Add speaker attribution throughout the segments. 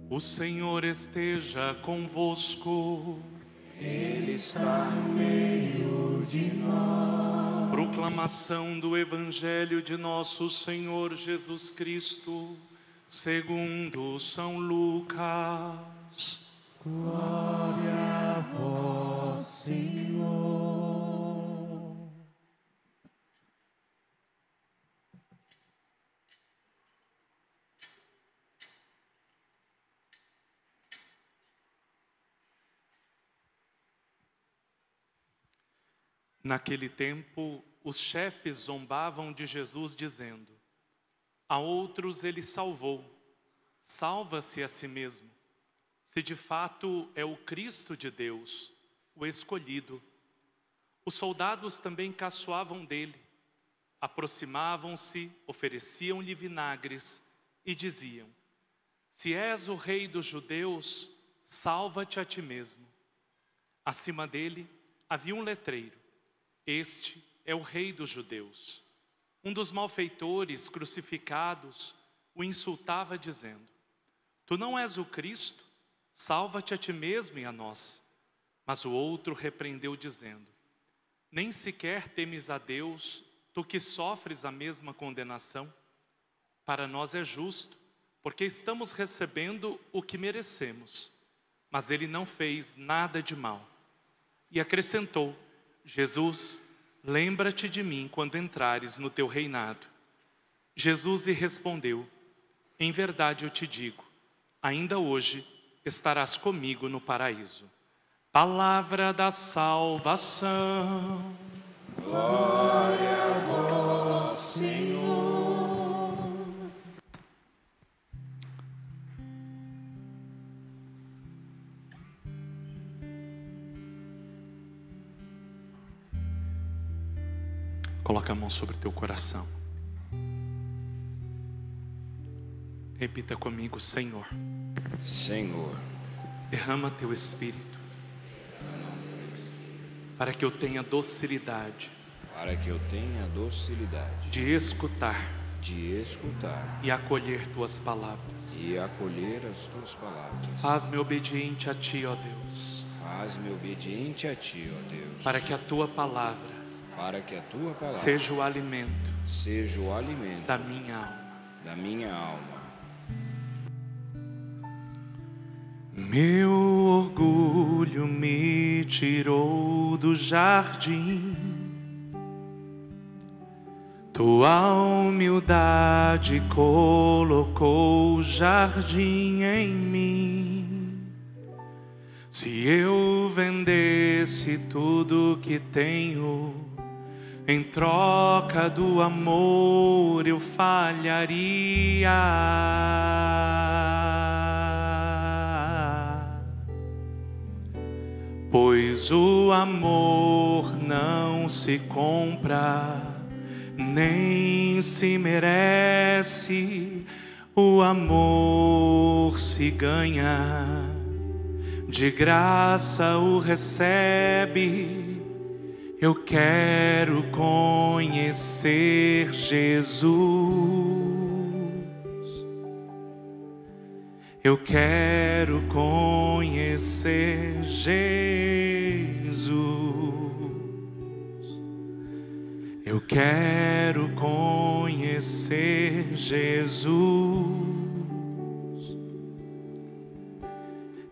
Speaker 1: O Senhor esteja convosco.
Speaker 2: Ele está no meio de nós.
Speaker 1: Proclamação do Evangelho de nosso Senhor Jesus Cristo, segundo São Lucas.
Speaker 2: Glória a vós, Senhor.
Speaker 1: Naquele tempo, os chefes zombavam de Jesus, dizendo: a outros ele salvou, salva-se a si mesmo, se de fato é o Cristo de Deus, o escolhido. Os soldados também caçoavam dele, aproximavam-se, ofereciam-lhe vinagres e diziam: se és o rei dos judeus, salva-te a ti mesmo. Acima dele havia um letreiro: este é o rei dos judeus. Um dos malfeitores crucificados o insultava dizendo: tu não és o Cristo? Salva-te a ti mesmo e a nós. Mas o outro repreendeu dizendo: nem sequer temes a Deus, tu que sofres a mesma condenação? Para nós é justo, porque estamos recebendo o que merecemos. Mas ele não fez nada de mal. E acrescentou: Jesus, lembra-te de mim quando entrares no teu reinado. Jesus lhe respondeu: em verdade eu te digo, ainda hoje estarás comigo no paraíso. Palavra da salvação.
Speaker 2: Glória a vós, Senhor.
Speaker 1: Coloca a mão sobre o teu coração. Repita comigo: Senhor,
Speaker 2: Senhor,
Speaker 1: derrama teu Espírito, para que eu tenha docilidade, de escutar
Speaker 2: e
Speaker 1: acolher tuas palavras.
Speaker 2: as tuas palavras.
Speaker 1: Faz-me obediente a ti, ó Deus, para que a tua palavra seja o alimento da minha alma. Meu orgulho me tirou do jardim, tua humildade colocou o jardim em mim. Se eu vendesse tudo que tenho, em troca do amor eu falharia. Pois o amor não se compra, nem se merece. O amor se ganha, de graça o recebe. Eu quero conhecer Jesus. Eu quero conhecer Jesus. Eu quero conhecer Jesus.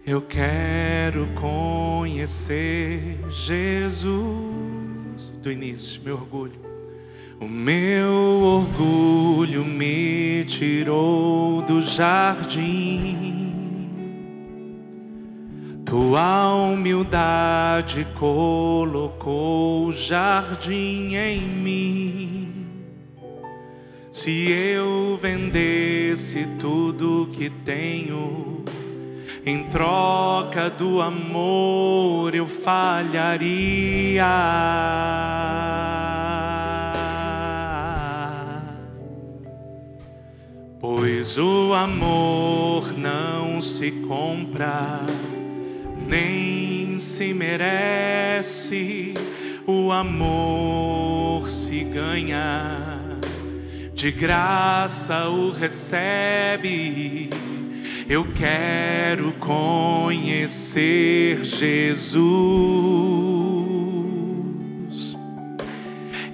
Speaker 1: Eu quero conhecer Jesus. Do início, meu orgulho. O meu orgulho me tirou do jardim, tua humildade colocou o jardim em mim. Se eu vendesse tudo que tenho, em troca do amor eu falharia. Pois o amor não se compra, nem se merece. O amor se ganha, de graça o recebe. Eu quero conhecer Jesus.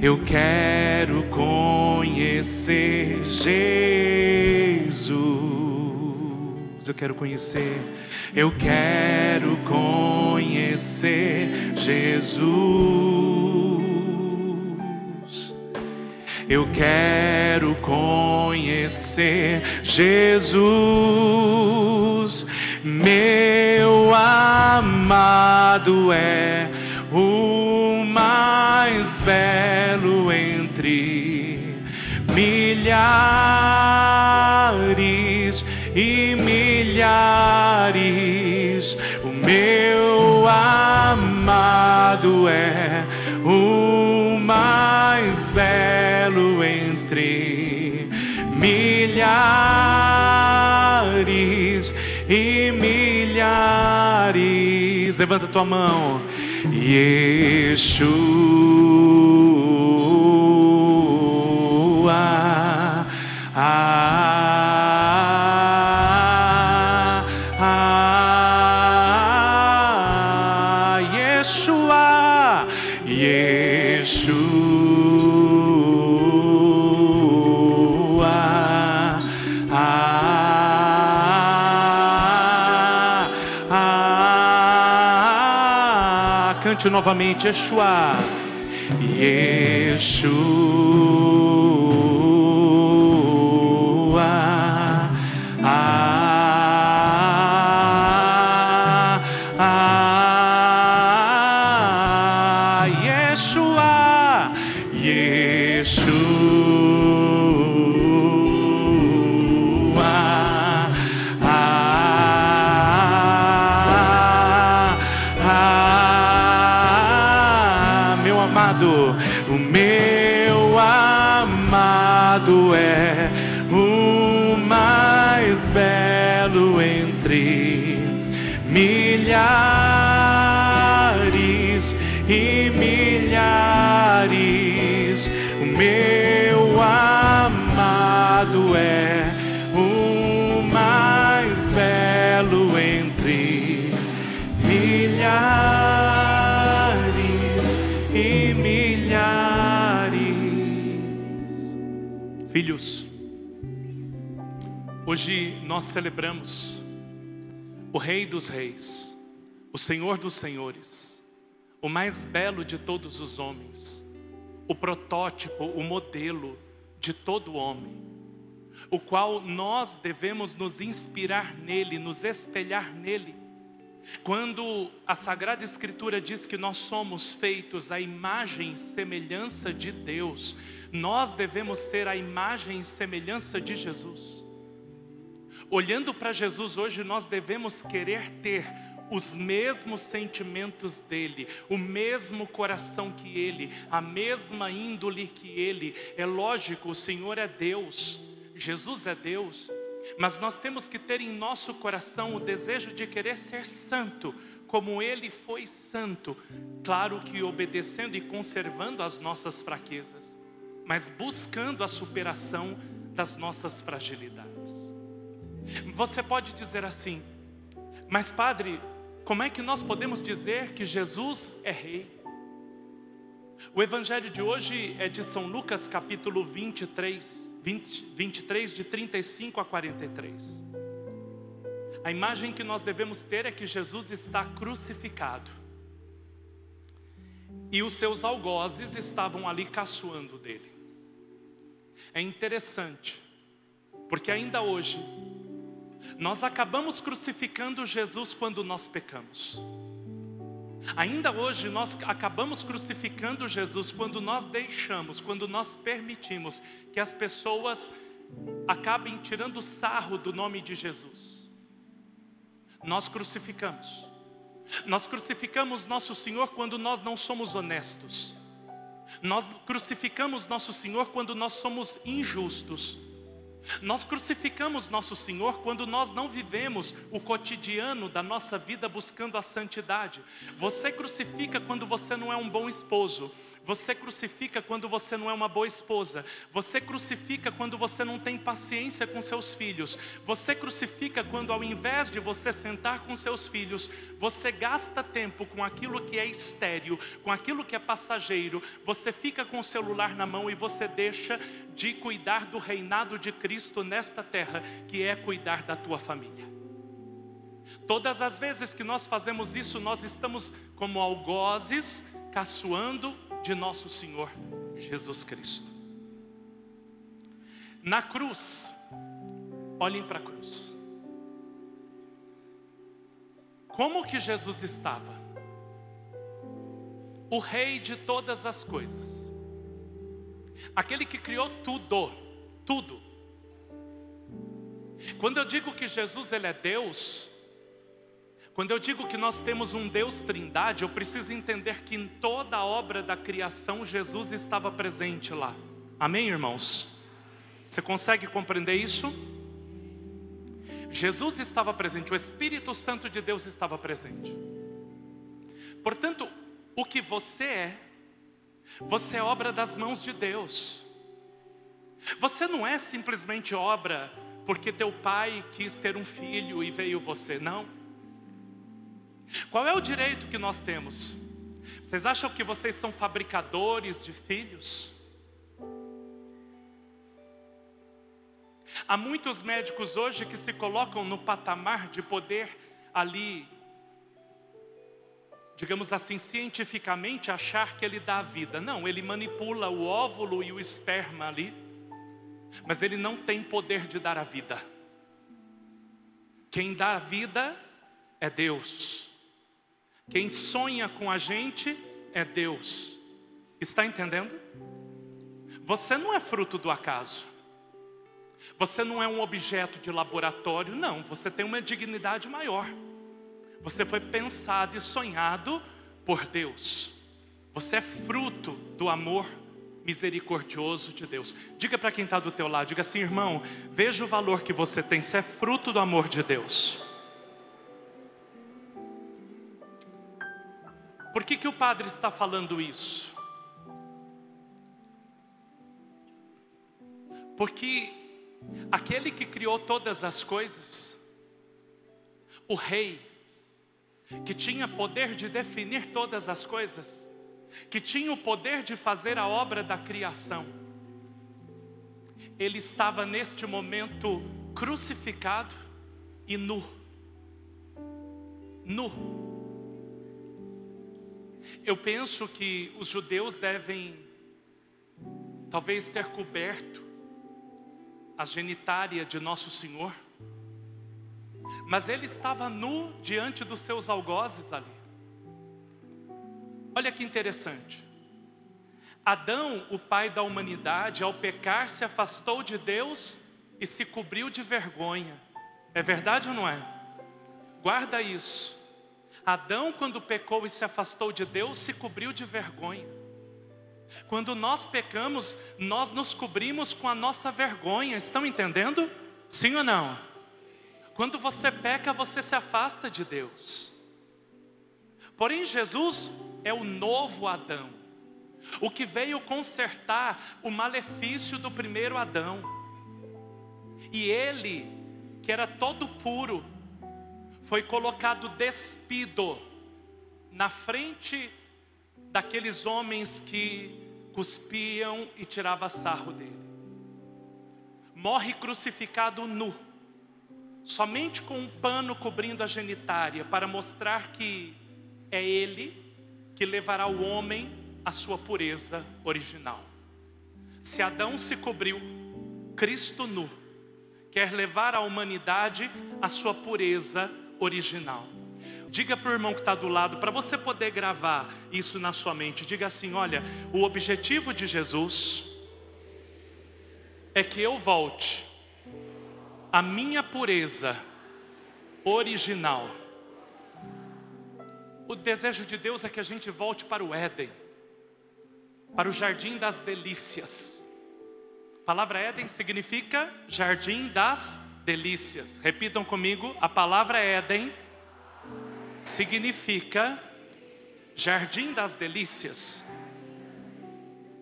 Speaker 1: Eu quero conhecer Jesus. Eu quero conhecer. Eu quero conhecer Jesus. Eu quero conhecer Jesus. Meu amado é o mais belo entre milhares e milhares. O meu amado é o mais belo entre milhares e milhares. Levanta tua mão. Yeshua, Yeshua, cante novamente, Yeshua, Yeshua, Yeshua, o meu amado é o mais belo entre milhares e milhares. O meu amado é o mais belo entre milhares e milhares. Filhos, hoje nós celebramos o Rei dos Reis, o Senhor dos Senhores, o mais belo de todos os homens, o protótipo, o modelo de todo homem, o qual nós devemos nos inspirar nele, nos espelhar nele. Quando a Sagrada Escritura diz que nós somos feitos à imagem e semelhança de Deus, nós devemos ser a imagem e semelhança de Jesus. Olhando para Jesus hoje, nós devemos querer ter os mesmos sentimentos dele, o mesmo coração que ele, a mesma índole que ele. É lógico, o Senhor é Deus, Jesus é Deus, mas nós temos que ter em nosso coração o desejo de querer ser santo, como ele foi santo. Claro que obedecendo e conservando as nossas fraquezas, mas buscando a superação das nossas fragilidades. Você pode dizer assim: mas padre, como é que nós podemos dizer que Jesus é rei? O evangelho de hoje é de São Lucas capítulo 23, de 35 a 43. A imagem que nós devemos ter é que Jesus está crucificado e os seus algozes estavam ali caçoando dele. É interessante, porque ainda hoje nós acabamos crucificando Jesus quando nós pecamos. Ainda hoje nós acabamos crucificando Jesus quando nós deixamos, quando nós permitimos que as pessoas acabem tirando sarro do nome de Jesus. Nós crucificamos. Nós crucificamos nosso Senhor quando nós não somos honestos. Nós crucificamos nosso Senhor quando nós somos injustos. Nós crucificamos nosso Senhor quando nós não vivemos o cotidiano da nossa vida buscando a santidade. Você crucifica quando você não é um bom esposo. Você crucifica quando você não é uma boa esposa. Você crucifica quando você não tem paciência com seus filhos. Você crucifica quando, ao invés de você sentar com seus filhos, você gasta tempo com aquilo que é estéril, com aquilo que é passageiro. Você fica com o celular na mão e você deixa de cuidar do reinado de Cristo nesta terra, que é cuidar da tua família. Todas as vezes que nós fazemos isso, nós estamos como algozes caçoando de nosso Senhor Jesus Cristo. Na cruz, olhem para a cruz. Como que Jesus estava? O Rei de todas as coisas, aquele que criou tudo, tudo. Quando eu digo que Jesus ele é Deus, quando eu digo que nós temos um Deus Trindade, eu preciso entender que em toda a obra da criação, Jesus estava presente lá. Amém, irmãos? Você consegue compreender isso? Jesus estava presente, o Espírito Santo de Deus estava presente. Portanto, o que você é obra das mãos de Deus. Você não é simplesmente obra porque teu pai quis ter um filho e veio você, não. Qual é o direito que nós temos? Vocês acham que vocês são fabricadores de filhos? Há muitos médicos hoje que se colocam no patamar de poder ali, digamos assim, cientificamente achar que ele dá a vida. Não, ele manipula o óvulo e o esperma ali, mas ele não tem poder de dar a vida. Quem dá a vida é Deus. Quem sonha com a gente é Deus. Está entendendo? Você não é fruto do acaso. Você não é um objeto de laboratório, não. Você tem uma dignidade maior. Você foi pensado e sonhado por Deus. Você é fruto do amor misericordioso de Deus. Diga para quem está do teu lado, diga assim: irmão, veja o valor que você tem. Você é fruto do amor de Deus. Por que o padre está falando isso? Porque aquele que criou todas as coisas, o Rei, que tinha poder de definir todas as coisas, que tinha o poder de fazer a obra da criação, ele estava neste momento crucificado e nu. Nu. Eu penso que os judeus devem talvez ter coberto a genitália de Nosso Senhor, mas ele estava nu diante dos seus algozes ali. Olha que interessante. Adão, o pai da humanidade, ao pecar se afastou de Deus e se cobriu de vergonha. É verdade ou não é? Guarda isso. Adão, quando pecou e se afastou de Deus, se cobriu de vergonha. Quando nós pecamos, nós nos cobrimos com a nossa vergonha. Estão entendendo? Sim ou não? Quando você peca, você se afasta de Deus. Porém, Jesus é o novo Adão, o que veio consertar o malefício do primeiro Adão. E ele, que era todo puro, foi colocado despido na frente daqueles homens que cuspiam e tiravam sarro dele. Morre crucificado nu, somente com um pano cobrindo a genitália, para mostrar que é ele que levará o homem à sua pureza original. Se Adão se cobriu, Cristo nu quer levar a humanidade à sua pureza original. Diga para o irmão que está do lado, para você poder gravar isso na sua mente, diga assim: olha, o objetivo de Jesus é que eu volte à minha pureza original. O desejo de Deus é que a gente volte para o Éden, para o jardim das delícias. A palavra Éden significa jardim das delícias. Repitam comigo, a palavra Éden significa jardim das delícias.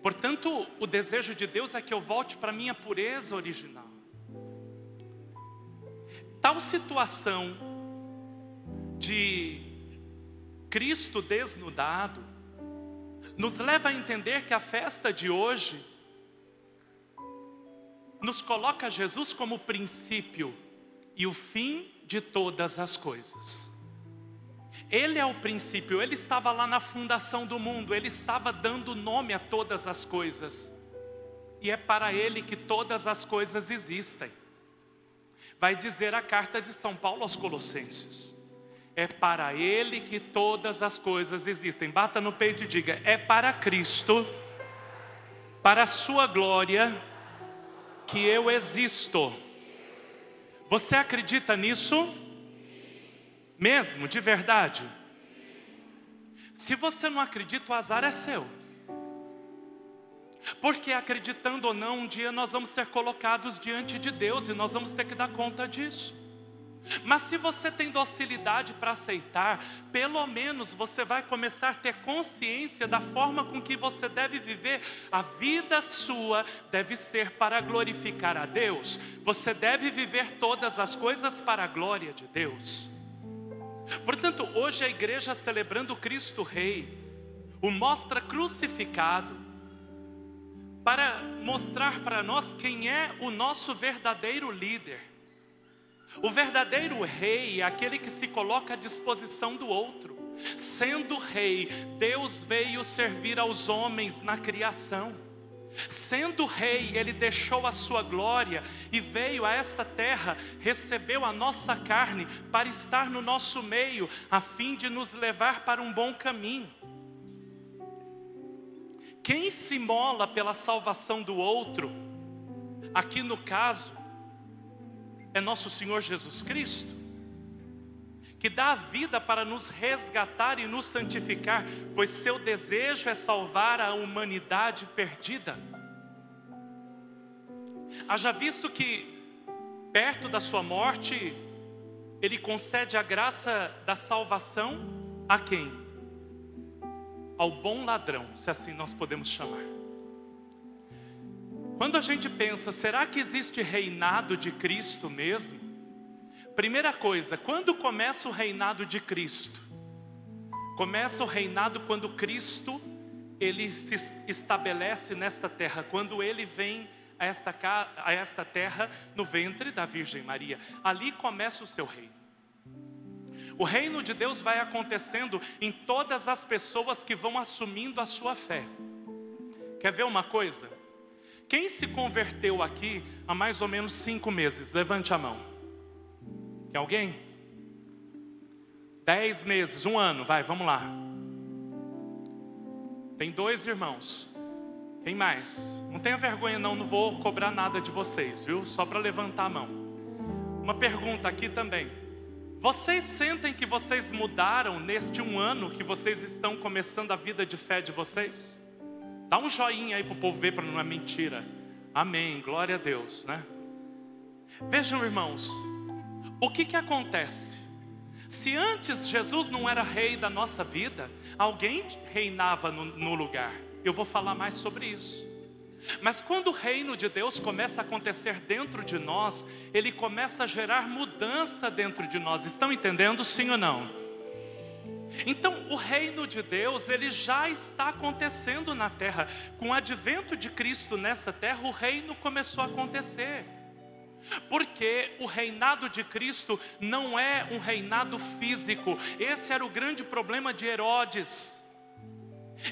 Speaker 1: Portanto, o desejo de Deus é que eu volte para a minha pureza original. Tal situação de Cristo desnudado nos leva a entender que a festa de hoje nos coloca Jesus como o princípio e o fim de todas as coisas. Ele é o princípio, Ele estava lá na fundação do mundo, Ele estava dando nome a todas as coisas. E é para Ele que todas as coisas existem. Vai dizer a carta de São Paulo aos Colossenses. É para Ele que todas as coisas existem. Bata no peito e diga, é para Cristo, para a sua glória, que eu existo. Você acredita nisso? Mesmo, de verdade? Se você não acredita, o azar é seu. Porque acreditando ou não, um dia nós vamos ser colocados diante de Deus e nós vamos ter que dar conta disso. Mas se você tem docilidade para aceitar, pelo menos você vai começar a ter consciência da forma com que você deve viver. A vida sua deve ser para glorificar a Deus. Você deve viver todas as coisas para a glória de Deus. Portanto, hoje a igreja celebrando Cristo Rei, o mostra crucificado, para mostrar para nós quem é o nosso verdadeiro líder. O verdadeiro rei é aquele que se coloca à disposição do outro. Sendo rei, Deus veio servir aos homens na criação. Sendo rei, Ele deixou a sua glória e veio a esta terra, recebeu a nossa carne para estar no nosso meio, a fim de nos levar para um bom caminho. Quem se imola pela salvação do outro, aqui no caso, é nosso Senhor Jesus Cristo, que dá a vida para nos resgatar e nos santificar, pois seu desejo é salvar a humanidade perdida. Haja visto que, perto da sua morte, Ele concede a graça da salvação a quem? Ao bom ladrão, se assim nós podemos chamar. Quando a gente pensa, será que existe reinado de Cristo mesmo? Primeira coisa, quando começa o reinado de Cristo? Começa o reinado quando Cristo, Ele se estabelece nesta terra, quando Ele vem a esta terra no ventre da Virgem Maria. Ali começa o seu reino. O reino de Deus vai acontecendo em todas as pessoas que vão assumindo a sua fé. Quer ver uma coisa? Quem se converteu aqui há mais ou menos 5 meses? Levante a mão. Tem alguém? 10 meses, 1 ano, vai, vamos lá. Tem 2 irmãos. Quem mais? Não tenha vergonha não vou cobrar nada de vocês, viu? Só para levantar a mão. Uma pergunta aqui também. Vocês sentem que vocês mudaram neste 1 ano que vocês estão começando a vida de fé de vocês? Dá um joinha aí para o povo ver, para não é mentira. Amém, glória a Deus, né? Vejam, irmãos, o que acontece? Se antes Jesus não era rei da nossa vida, alguém reinava no lugar. Eu vou falar mais sobre isso. Mas quando o reino de Deus começa a acontecer dentro de nós, ele começa a gerar mudança dentro de nós. Estão entendendo, sim ou não? Então o reino de Deus, ele já está acontecendo na terra. Com o advento de Cristo nessa terra, o reino começou a acontecer. Porque o reinado de Cristo não é um reinado físico. Esse era o grande problema de Herodes.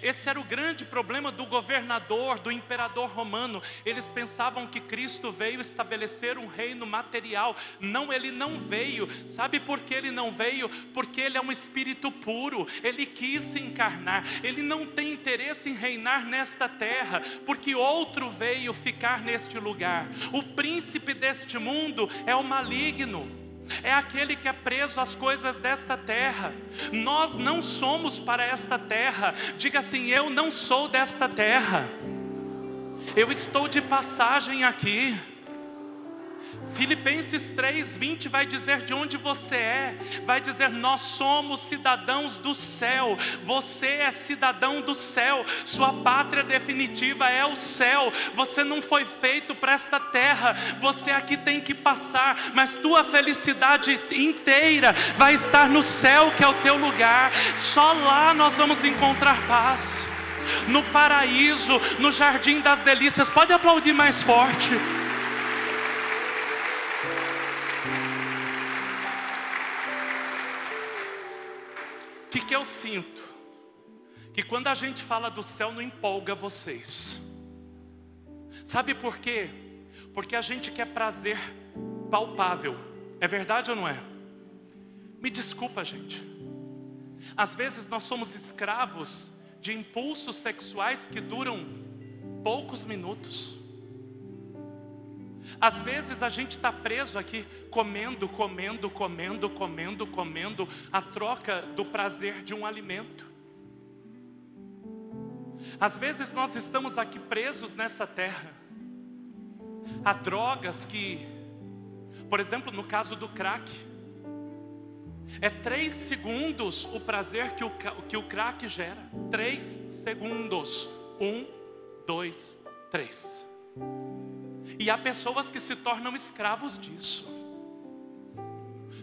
Speaker 1: Esse era o grande problema do governador, do imperador romano. Eles pensavam que Cristo veio estabelecer um reino material. Não, Ele não veio. Sabe por que Ele não veio? Porque Ele é um espírito puro. Ele quis se encarnar. Ele não tem interesse em reinar nesta terra, porque outro veio ficar neste lugar. O príncipe deste mundo é o maligno. É aquele que é preso às coisas desta terra. Nós não somos para esta terra. Diga assim, eu não sou desta terra. Eu estou de passagem aqui. Filipenses 3:20 vai dizer de onde você é. Vai dizer: nós somos cidadãos do céu. Você é cidadão do céu. Sua pátria definitiva é o céu. Você não foi feito para esta terra. Você aqui tem que passar, mas tua felicidade inteira vai estar no céu, que é o teu lugar. Só lá nós vamos encontrar paz. No paraíso, no jardim das delícias. Pode aplaudir mais forte. O que eu sinto? Que quando a gente fala do céu não empolga vocês. Sabe por quê? Porque a gente quer prazer palpável. É verdade ou não é? Me desculpa, gente. Às vezes nós somos escravos de impulsos sexuais que duram poucos minutos. Às vezes a gente está preso aqui, comendo a troca do prazer de um alimento. Às vezes nós estamos aqui presos nessa terra a drogas que, por exemplo, no caso do crack, é 3 segundos o prazer que o crack gera. 3 segundos. 1, 2, 3. E há pessoas que se tornam escravos disso.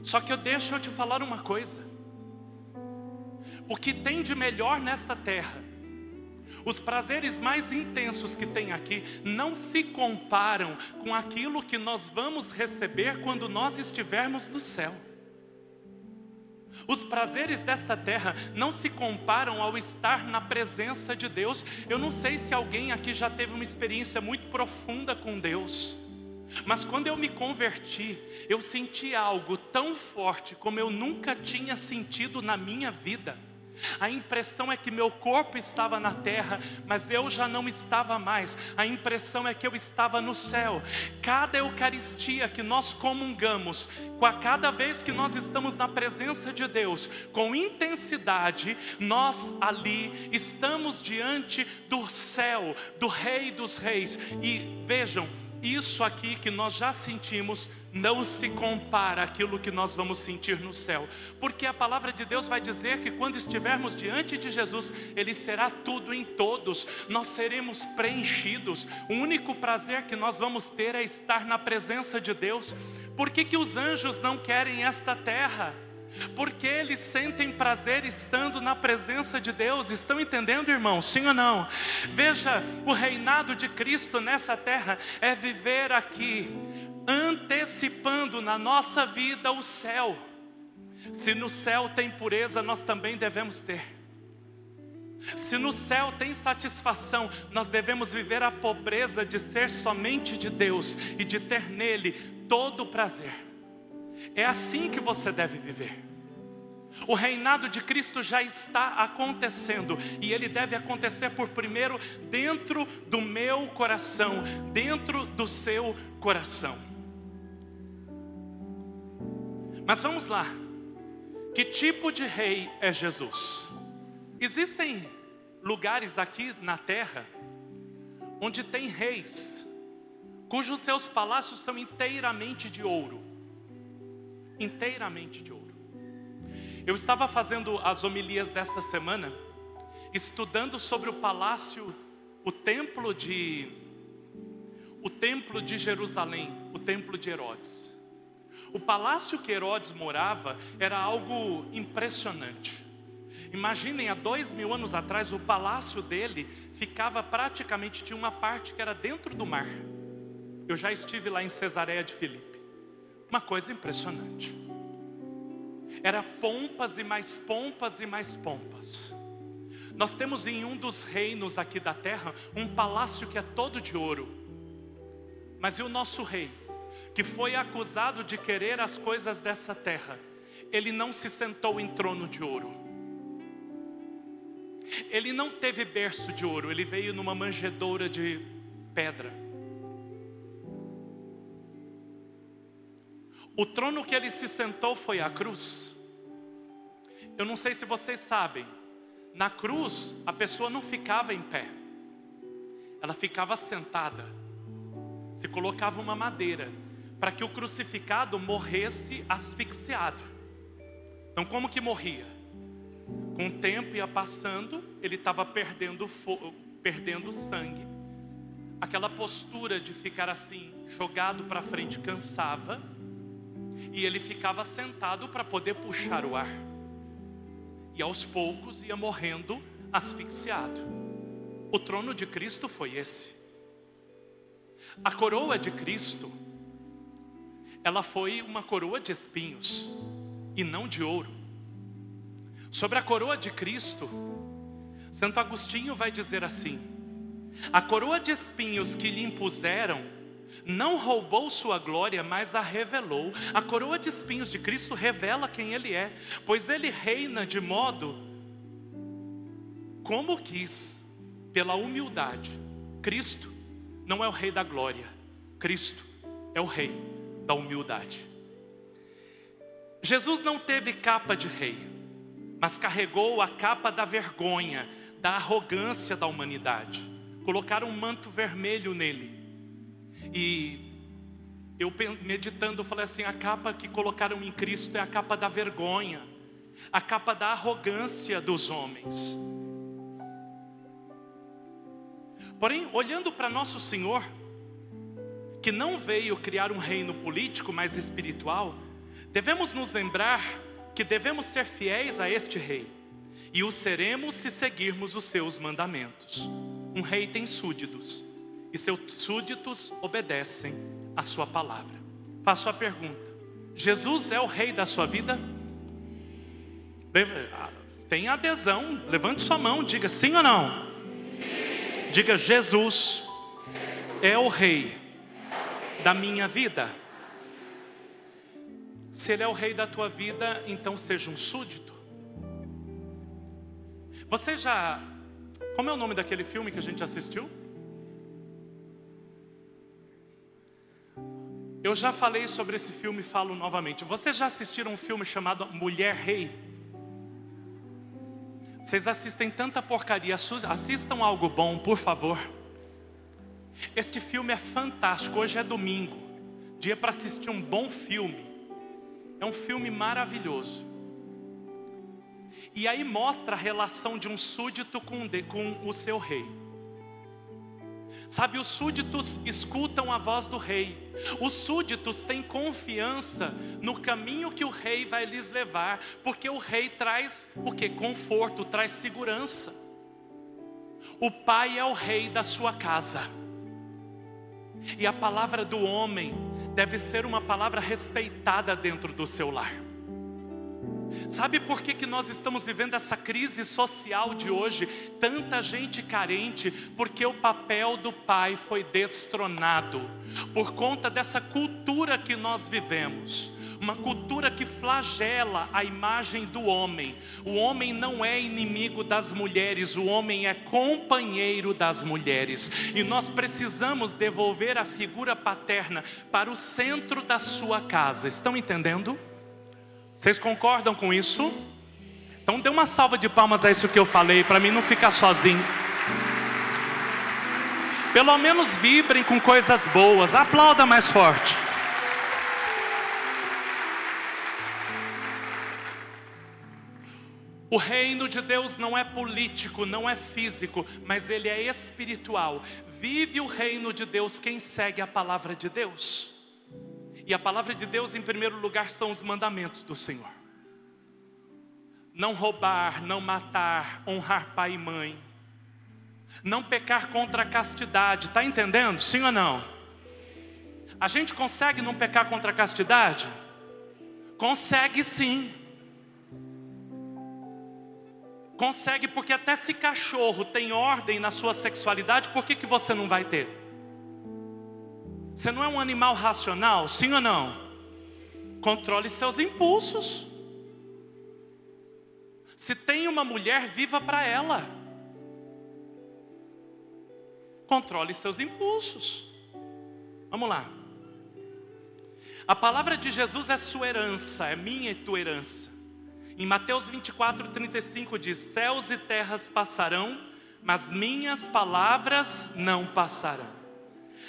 Speaker 1: Só que deixa eu te falar uma coisa. O que tem de melhor nessa terra, os prazeres mais intensos que tem aqui, não se comparam com aquilo que nós vamos receber quando nós estivermos no céu. Os prazeres desta terra não se comparam ao estar na presença de Deus. Eu não sei se alguém aqui já teve uma experiência muito profunda com Deus, mas quando eu me converti, eu senti algo tão forte como eu nunca tinha sentido na minha vida. A impressão é que meu corpo estava na terra, mas eu já não estava mais. A impressão é que eu estava no céu. Cada Eucaristia que nós comungamos, cada vez que nós estamos na presença de Deus, com intensidade, nós ali estamos diante do céu, do Rei dos Reis. E vejam, isso aqui que nós já sentimos não se compara àquilo que nós vamos sentir no céu. Porque a palavra de Deus vai dizer que quando estivermos diante de Jesus, Ele será tudo em todos. Nós seremos preenchidos. O único prazer que nós vamos ter é estar na presença de Deus. Por que os anjos não querem esta terra? Porque eles sentem prazer estando na presença de Deus. Estão entendendo, irmãos? Sim ou não? Veja, o reinado de Cristo nessa terra é viver aqui, antecipando na nossa vida o céu. Se no céu tem pureza, nós também devemos ter. Se no céu tem satisfação, nós devemos viver a pobreza de ser somente de Deus e de ter nele todo o prazer. É assim que você deve viver. O reinado de Cristo já está acontecendo, e ele deve acontecer por primeiro dentro do meu coração, dentro do seu coração. Mas vamos lá. Que tipo de rei é Jesus? Existem lugares aqui na terra onde tem reis cujos seus palácios são inteiramente de ouro. Inteiramente de ouro. Eu estava fazendo as homilias desta semana, estudando sobre o palácio, o templo de Jerusalém, o templo de Herodes. O palácio que Herodes morava era algo impressionante. Imaginem, há 2000 anos atrás, o palácio dele ficava praticamente, tinha uma parte que era dentro do mar. Eu já estive lá em Cesareia de Filipe. Uma coisa impressionante. Era pompas e mais pompas e mais pompas. Nós temos em um dos reinos aqui da terra um palácio que é todo de ouro. Mas e o nosso rei, que foi acusado de querer as coisas dessa terra, ele não se sentou em trono de ouro. Ele não teve berço de ouro, ele veio numa manjedoura de pedra. O trono que ele se sentou foi a cruz. Eu não sei se vocês sabem, na cruz a pessoa não ficava em pé, ela ficava sentada. Se colocava uma madeira para que o crucificado morresse asfixiado. Então como que morria? Com o tempo ia passando, ele estava perdendo sangue. Aquela postura de ficar assim, jogado para frente, cansava. E ele ficava sentado para poder puxar o ar. E aos poucos ia morrendo asfixiado. O trono de Cristo foi esse. A coroa de Cristo, ela foi uma coroa de espinhos e não de ouro. Sobre a coroa de Cristo, Santo Agostinho vai dizer assim: a coroa de espinhos que lhe impuseram não roubou sua glória, mas a revelou. A coroa de espinhos de Cristo revela quem Ele é, pois Ele reina de modo como quis, pela humildade. Cristo não é o rei da glória, Cristo é o rei da humildade. Jesus não teve capa de rei, mas carregou a capa da vergonha, da arrogância da humanidade. Colocaram um manto vermelho nele. E eu meditando, falei assim, a capa que colocaram em Cristo é a capa da vergonha, a capa da arrogância dos homens. Porém, olhando para nosso Senhor, que não veio criar um reino político, mas espiritual, devemos nos lembrar que devemos ser fiéis a este rei, e o seremos se seguirmos os seus mandamentos. Um rei tem súditos, e seus súditos obedecem a sua palavra. Faço a pergunta: Jesus é o rei da sua vida? Tem adesão, levante sua mão, diga sim ou não. Diga: Jesus é o rei da minha vida. Se Ele é o rei da tua vida, então seja um súdito. Você já... Como é o nome daquele filme que a gente assistiu? Eu já falei sobre esse filme e falo novamente. Vocês já assistiram um filme chamado Mulher Rei? Vocês assistem tanta porcaria, assistam algo bom, por favor. Este filme é fantástico. Hoje é domingo, dia para assistir um bom filme. É um filme maravilhoso. E aí mostra a relação de um súdito com o seu rei. Sabe, os súditos escutam a voz do rei. Os súditos têm confiança no caminho que o rei vai lhes levar, porque o rei traz o quê? Conforto, traz segurança. O pai é o rei da sua casa. E a palavra do homem deve ser uma palavra respeitada dentro do seu lar. Sabe por que nós estamos vivendo essa crise social de hoje? Tanta gente carente, porque o papel do pai foi destronado. Por conta dessa cultura que nós vivemos. Uma cultura que flagela a imagem do homem. O homem não é inimigo das mulheres, o homem é companheiro das mulheres. E nós precisamos devolver a figura paterna para o centro da sua casa. Estão entendendo? Vocês concordam com isso? Então dê uma salva de palmas a isso que eu falei, para mim não ficar sozinho. Pelo menos vibrem com coisas boas, aplauda mais forte. O reino de Deus não é político, não é físico, mas ele é espiritual. Vive o reino de Deus quem segue a palavra de Deus. E a palavra de Deus, em primeiro lugar, são os mandamentos do Senhor. Não roubar, não matar, honrar pai e mãe. Não pecar contra a castidade, está entendendo? Sim ou não? A gente consegue não pecar contra a castidade? Consegue sim. Consegue, porque até se cachorro tem ordem na sua sexualidade, por que você não vai ter? Você não é um animal racional, sim ou não? Controle seus impulsos. Se tem uma mulher, viva para ela. Controle seus impulsos. Vamos lá. A palavra de Jesus é sua herança, é minha e tua herança. Em Mateus 24:35 diz: céus e terras passarão, mas minhas palavras não passarão.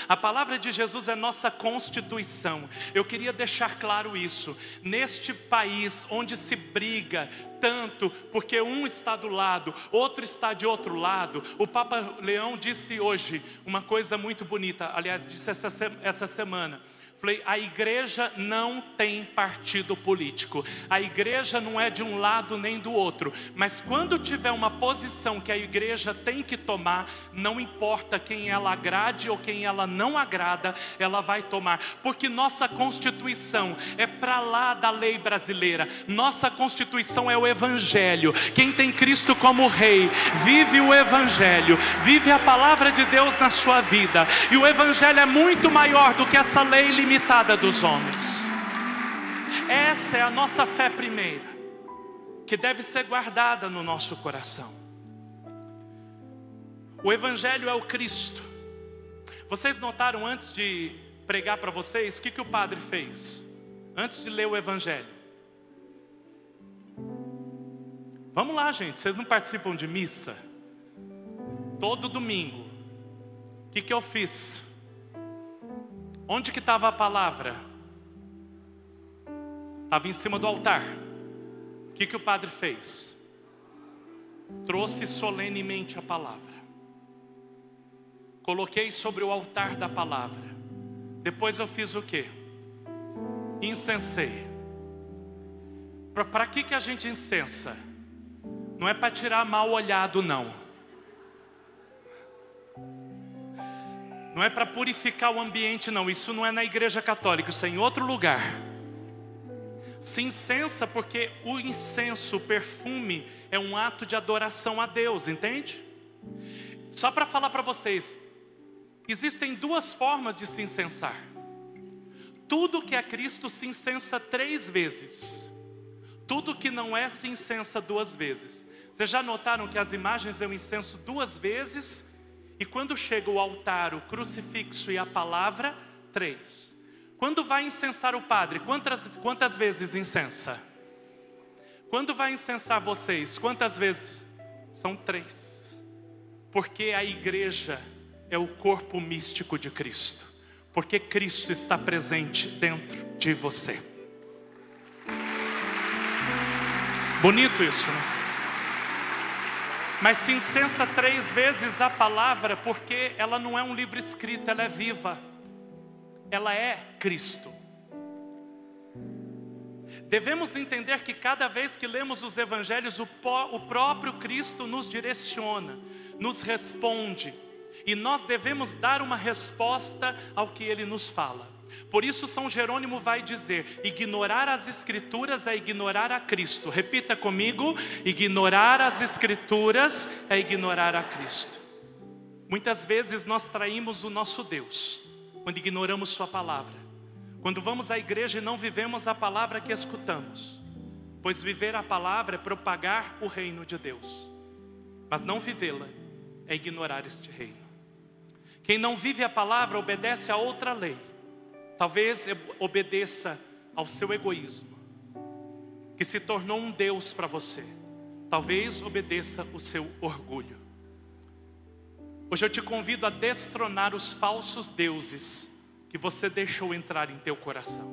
Speaker 1: A palavra de Jesus é nossa constituição. Eu queria deixar claro isso. Neste país onde se briga tanto porque um está do lado, outro está de outro lado, o Papa Leão disse hoje uma coisa muito bonita, aliás, disse essa semana. Falei, a igreja não tem partido político. A igreja não é de um lado nem do outro. Mas quando tiver uma posição que a igreja tem que tomar, não importa quem ela agrade ou quem ela não agrada, ela vai tomar. Porque nossa Constituição é para lá da lei brasileira. Nossa Constituição é o Evangelho. Quem tem Cristo como Rei, vive o Evangelho, vive a palavra de Deus na sua vida. E o Evangelho é muito maior do que essa lei limitada dos homens. Essa é a nossa fé primeira, que deve ser guardada no nosso coração. O Evangelho é o Cristo. Vocês notaram antes de pregar para vocês, o que o padre fez? Antes de ler o Evangelho. Vamos lá, gente, vocês não participam de missa? Todo domingo. O que eu fiz? Onde que estava a palavra? Estava em cima do altar. O que o padre fez? Trouxe solenemente a palavra. Coloquei sobre o altar da palavra. Depois eu fiz o quê? Incensei. Para que a gente incensa? Não é para tirar mal olhado, não. Não é para purificar o ambiente, não. Isso não é na igreja católica, isso é em outro lugar. Se incensa porque o incenso, o perfume, é um ato de adoração a Deus, entende? Só para falar para vocês, existem duas formas de se incensar. Tudo que é Cristo se incensa 3 vezes. Tudo que não é se incensa 2 vezes. Vocês já notaram que as imagens eu incenso 2 vezes? E quando chega o altar, o crucifixo e a palavra, 3. Quando vai incensar o padre, quantas vezes incensa? Quando vai incensar vocês, quantas vezes? São 3. Porque a igreja é o corpo místico de Cristo. Porque Cristo está presente dentro de você. Bonito isso, né? Mas se incensa 3 vezes a palavra, porque ela não é um livro escrito, ela é viva. Ela é Cristo. Devemos entender que cada vez que lemos os evangelhos, o próprio Cristo nos direciona, nos responde. E nós devemos dar uma resposta ao que Ele nos fala. Por isso São Jerônimo vai dizer, ignorar as Escrituras é ignorar a Cristo. Repita comigo, ignorar as Escrituras é ignorar a Cristo. Muitas vezes nós traímos o nosso Deus, quando ignoramos sua palavra. Quando vamos à igreja e não vivemos a palavra que escutamos. Pois viver a palavra é propagar o reino de Deus. Mas não vivê-la é ignorar este reino. Quem não vive a palavra obedece a outra lei. Talvez obedeça ao seu egoísmo, que se tornou um Deus para você. Talvez obedeça o seu orgulho. Hoje eu te convido a destronar os falsos deuses que você deixou entrar em teu coração.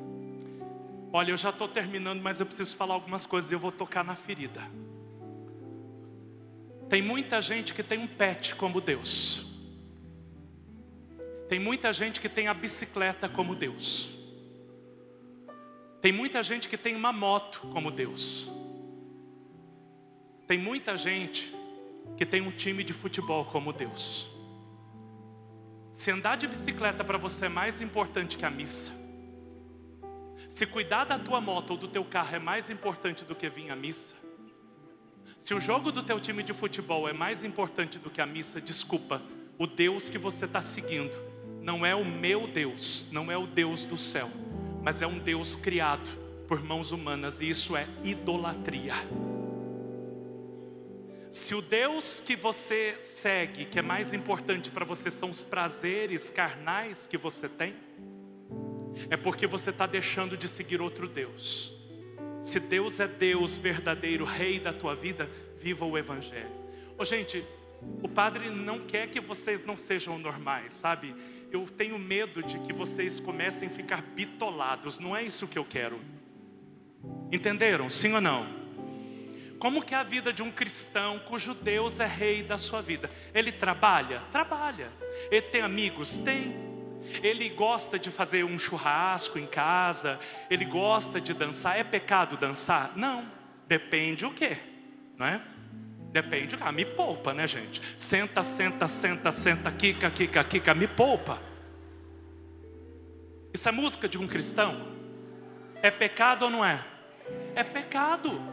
Speaker 1: Olha, eu já estou terminando, mas eu preciso falar algumas coisas e eu vou tocar na ferida. Tem muita gente que tem um pet como Deus. Tem muita gente que tem a bicicleta como Deus. Tem muita gente que tem uma moto como Deus. Tem muita gente que tem um time de futebol como Deus. Se andar de bicicleta para você é mais importante que a missa, se cuidar da tua moto ou do teu carro é mais importante do que vir à missa, se o jogo do teu time de futebol é mais importante do que a missa, desculpa, o Deus que você está seguindo não é o meu Deus, não é o Deus do céu, mas é um Deus criado por mãos humanas, e isso é idolatria. Se o Deus que você segue, que é mais importante para você, são os prazeres carnais que você tem, é porque você está deixando de seguir outro Deus. Se Deus é Deus verdadeiro, Rei da tua vida, viva o Evangelho. Gente, o padre não quer que vocês não sejam normais, sabe? eu tenho medo de que vocês comecem a ficar bitolados. Não é isso que eu quero. Entenderam? Sim ou não? Como que é a vida de um cristão cujo Deus é rei da sua vida? Ele trabalha? Trabalha. Ele tem amigos? Tem. Ele gosta de fazer um churrasco em casa? Ele gosta de dançar? É pecado dançar? Não. Depende o quê? Não é? Depende. Me poupa, né, gente? Senta, senta, senta, senta, quica, quica, quica, me poupa. Isso é música de um cristão? É pecado ou não é? É pecado.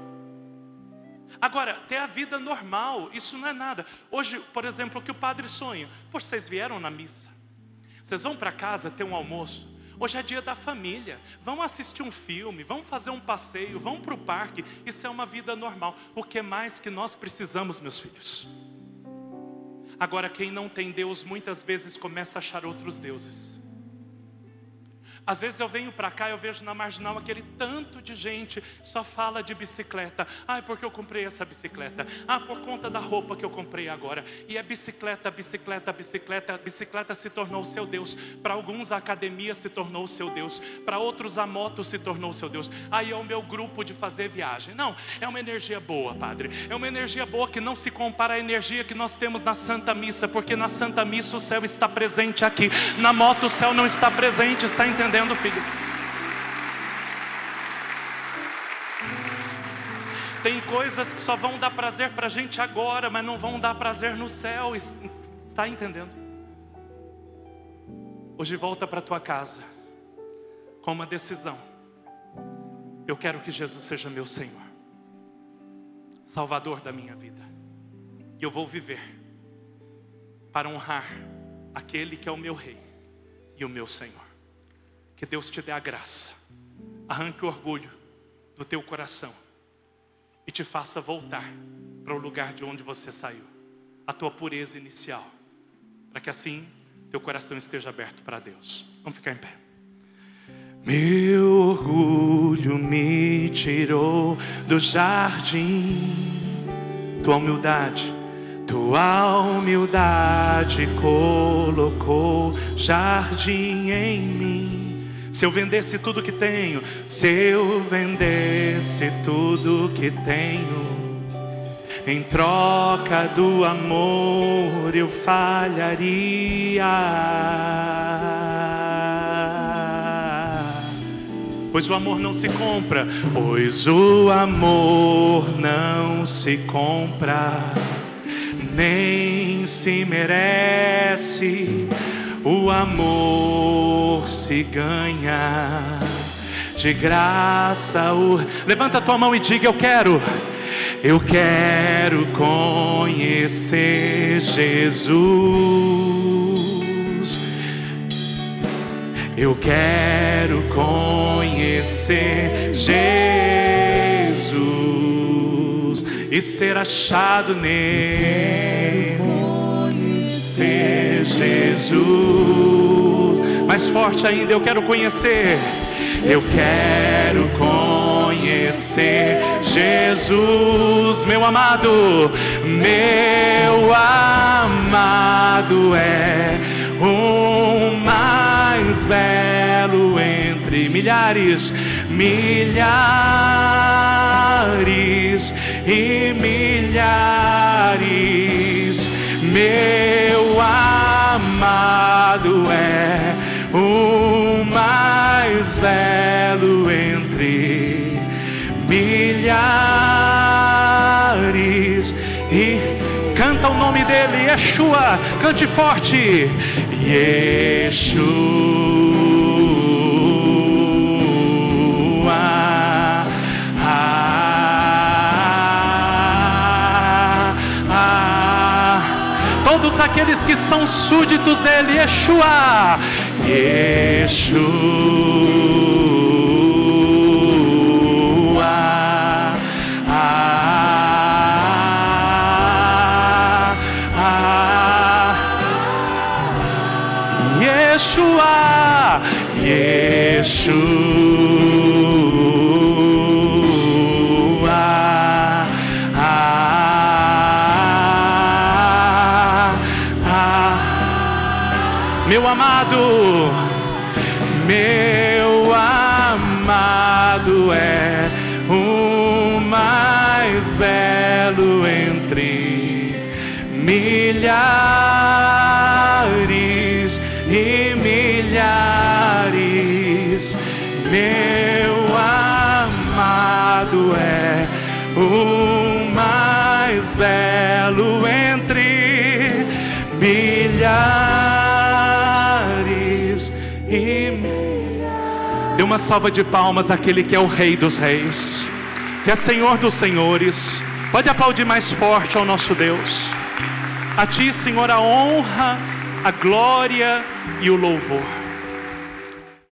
Speaker 1: Agora, ter a vida normal, isso não é nada. Hoje, por exemplo, o que o padre sonha? Poxa, vocês vieram na missa, vocês vão para casa ter um almoço. Hoje é dia da família, vão assistir um filme, vão fazer um passeio, vão para o parque. Isso é uma vida normal. O que mais que nós precisamos, meus filhos? Agora, quem não tem Deus, muitas vezes começa a achar outros deuses. Às vezes eu venho para cá, eu vejo na Marginal aquele tanto de gente só fala de bicicleta. Porque eu comprei essa bicicleta. Por conta da roupa que eu comprei agora. E é bicicleta, bicicleta, bicicleta. A bicicleta se tornou o seu Deus. Para alguns a academia se tornou o seu Deus. Para outros a moto se tornou o seu Deus. É o meu grupo de fazer viagem. Não, é uma energia boa, padre. É uma energia boa que não se compara à energia que nós temos na Santa Missa. Porque na Santa Missa o céu está presente aqui. Na moto o céu não está presente, está entendendo? Filho, tem coisas que só vão dar prazer para a gente agora, mas não vão dar prazer no céu. Está entendendo? Hoje volta para tua casa com uma decisão. Eu quero que Jesus seja meu Senhor, Salvador da minha vida. E eu vou viver para honrar aquele que é o meu Rei e o meu Senhor. Que Deus te dê a graça, arranque o orgulho do teu coração e te faça voltar para o lugar de onde você saiu, a tua pureza inicial, para que assim teu coração esteja aberto para Deus. Vamos ficar em pé. Meu orgulho me tirou do jardim, tua humildade colocou jardim em mim. Se eu vendesse tudo que tenho, em troca do amor eu falharia. Pois o amor não se compra, nem se merece. O amor se ganha de graça. Levanta a tua mão e diga: eu quero conhecer Jesus. Eu quero conhecer Jesus e ser achado nele. Conhecer Jesus. Mais forte ainda, eu quero conhecer. Eu quero conhecer Jesus, meu amado é o mais belo entre milhares e milhares. Meu amado é o mais belo entre milhares. E canta o nome dele, Yeshua, cante forte. Todos aqueles que são súditos dele, Yeshua. Meu amado, meu amado é o mais belo entre milhares e milhares. Meu amado é o mais belo entre milhares e milhares. Dê uma salva de palmas àquele que é o Rei dos Reis, que é Senhor dos Senhores. Pode aplaudir mais forte ao nosso Deus. A Ti, Senhor, a honra, a glória e o louvor.